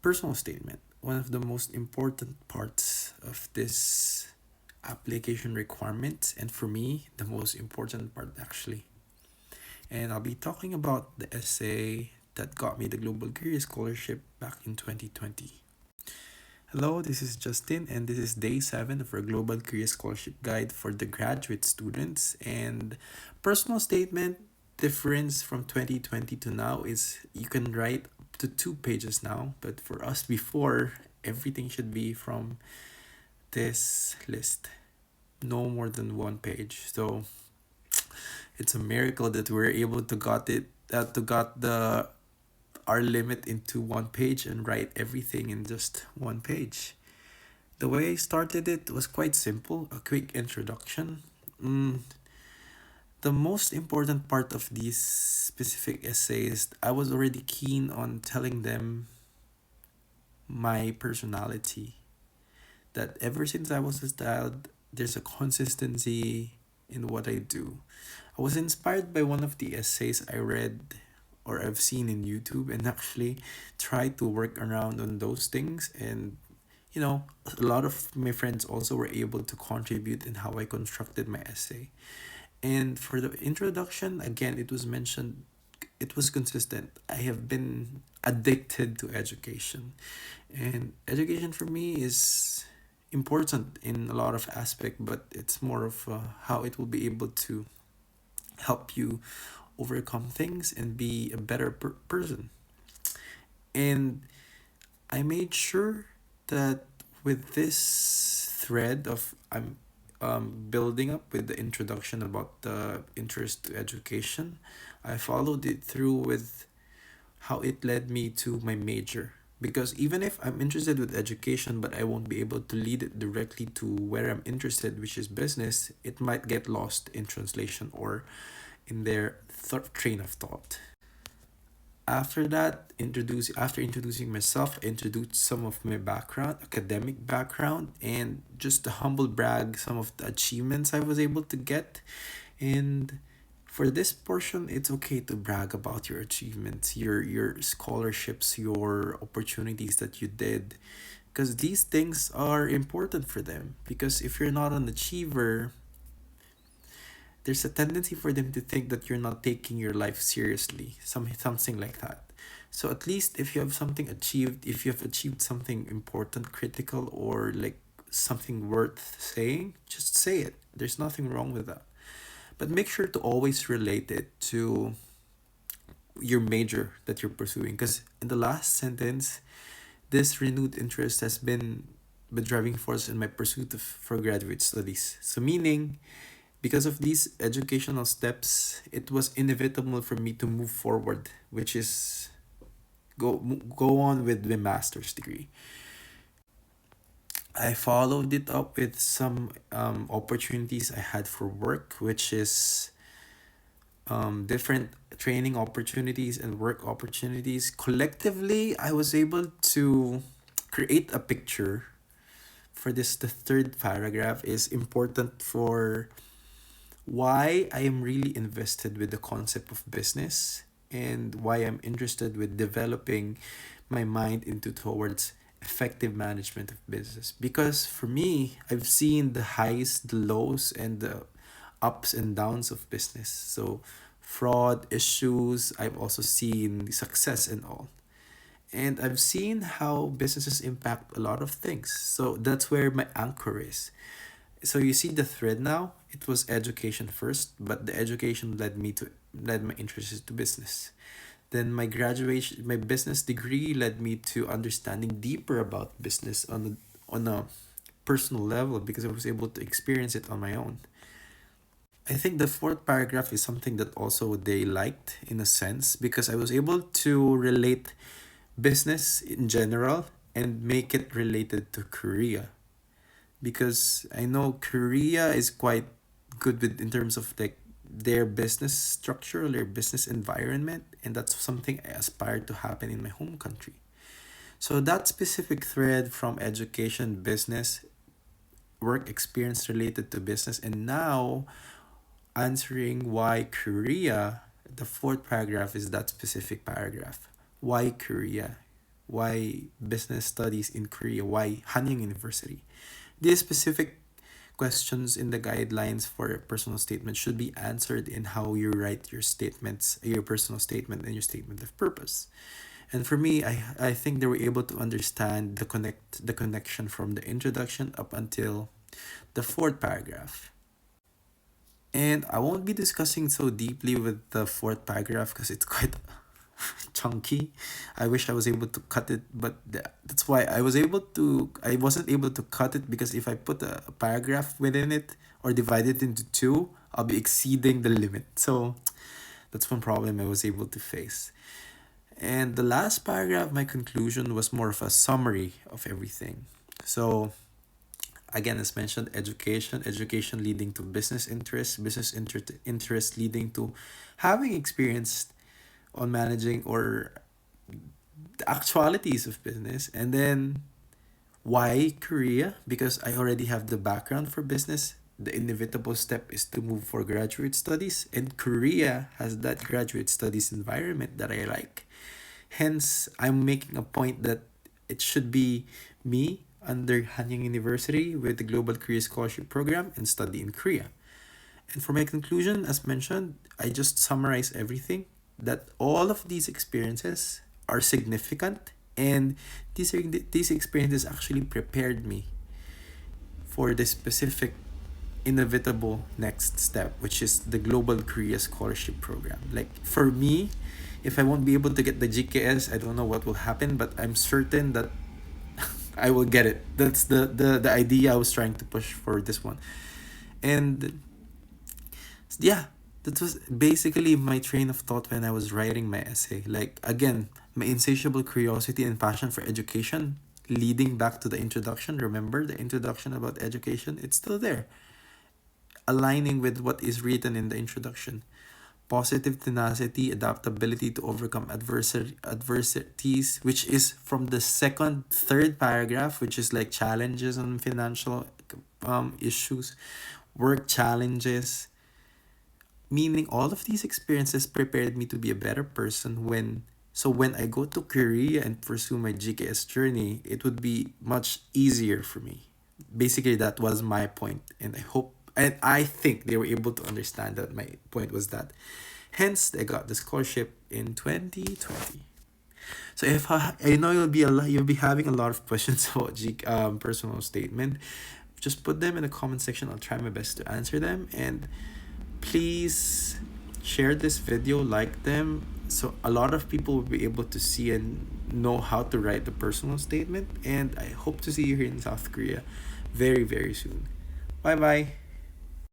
Personal statement. One of the most important parts of this application requirement, and for me, the most important part actually. And I'll be talking about the essay that got me the Global Career Scholarship back in 2020. Hello, this is Justin, and this is day 7 of our Global Career Scholarship Guide for the graduate students. And personal statement difference from 2020 to now is you can write up to 2 pages now, but for us before, everything should be from this list, no more than 1 page. So it's a miracle that we're able to got the our limit into 1 page and write everything in just 1 page. The way I started it was quite simple, a quick introduction. The most important part of these specific essays, I was already keen on telling them my personality. That ever since I was a child, there's a consistency in what I do. I was inspired by one of the essays I read or I've seen in YouTube and actually tried to work around on those things. And, a lot of my friends also were able to contribute in how I constructed my essay. And for the introduction, again, it was mentioned, it was consistent. I have been addicted to education. And education for me is important in a lot of aspect, but it's more of how it will be able to help you overcome things and be a better person. And I made sure that with this thread of I'm building up with the introduction about the interest to education, I followed it through with how it led me to my major. Because even if I'm interested with education, but I won't be able to lead it directly to where I'm interested, which is business, it might get lost in translation or in their train of thought. After introducing myself, I introduced some of my background, academic background, and just to humble brag some of the achievements I was able to get. And for this portion, it's okay to brag about your achievements, your scholarships, your opportunities that you did, because these things are important for them. Because if you're not an achiever, there's a tendency for them to think that you're not taking your life seriously, something like that. So at least if you have something achieved, if you have achieved something important, critical, or like something worth saying, just say it. There's nothing wrong with that. But make sure to always relate it to your major that you're pursuing. Because in the last sentence, this renewed interest has been the driving force in my pursuit for graduate studies. So meaning, because of these educational steps, it was inevitable for me to move forward, which is go on with the master's degree. I followed it up with some opportunities I had for work, which is different training opportunities and work opportunities. Collectively, I was able to create a picture for this. The third paragraph is important for why I am really invested with the concept of business and why I'm interested with developing my mind into towards effective management of business. Because for me, I've seen the highs, the lows, and the ups and downs of business. So fraud issues, I've also seen success and all. And I've seen how businesses impact a lot of things. So that's where my anchor is. So you see the thread now? It was education first, but the education led my interest to business. Then my business degree led me to understanding deeper about business on a personal level because I was able to experience it on my own. I think the fourth paragraph is something that also they liked in a sense because I was able to relate business in general and make it related to Korea because I know Korea is quite good with in terms of like their business structure, their business environment, and that's something I aspire to happen in my home country. So that specific thread from education, business, work experience related to business, and now answering why Korea, the fourth paragraph is that specific paragraph. Why Korea? why business studies in Korea, why Hanyang University. These specific questions in the guidelines for a personal statement should be answered in how you write your statements, your personal statement and your statement of purpose. And for me, I think they were able to understand the connection from the introduction up until the fourth paragraph. And I won't be discussing so deeply with the fourth paragraph because it's quite chunky. I wish I was able to cut it, but that's why I wasn't able to cut it because if I put a paragraph within it or divide it into two, I'll be exceeding the limit. So that's one problem I was able to face. And the last paragraph, my conclusion was more of a summary of everything. So again, as mentioned, education leading to business interest, interest leading to having experience on managing or the actualities of business. And then why Korea? Because I already have the background for business. The inevitable step is to move for graduate studies, and Korea has that graduate studies environment that I like. Hence, I'm making a point that it should be me under Hanyang University with the Global Career Scholarship Program and study in Korea. And for my conclusion, as mentioned, I just summarize everything that all of these experiences are significant, and these experiences actually prepared me for the specific inevitable next step, which is the Global Career Scholarship Program. Like for me, if I won't be able to get the GKS, I don't know what will happen, but I'm certain that I will get it. That's the idea I was trying to push for this one. And yeah, that was basically my train of thought when I was writing my essay. Like again, my insatiable curiosity and passion for education leading back to the introduction. Remember the introduction about education? It's still there. Aligning with what is written in the introduction. Positive tenacity, adaptability to overcome adversities, which is from the third paragraph, which is like challenges and financial issues, work challenges, meaning all of these experiences prepared me to be a better person when I go to Korea and pursue my GKS journey, it would be much easier for me. Basically that was my point, and I think they were able to understand that my point was that. Hence I got the scholarship in 2020. So if I know you'll be having a lot of questions about personal statement, just put them in the comment section. I'll try my best to answer them, and please share this video, like them, so a lot of people will be able to see and know how to write the personal statement. And I hope to see you here in South Korea very, very soon. Bye bye.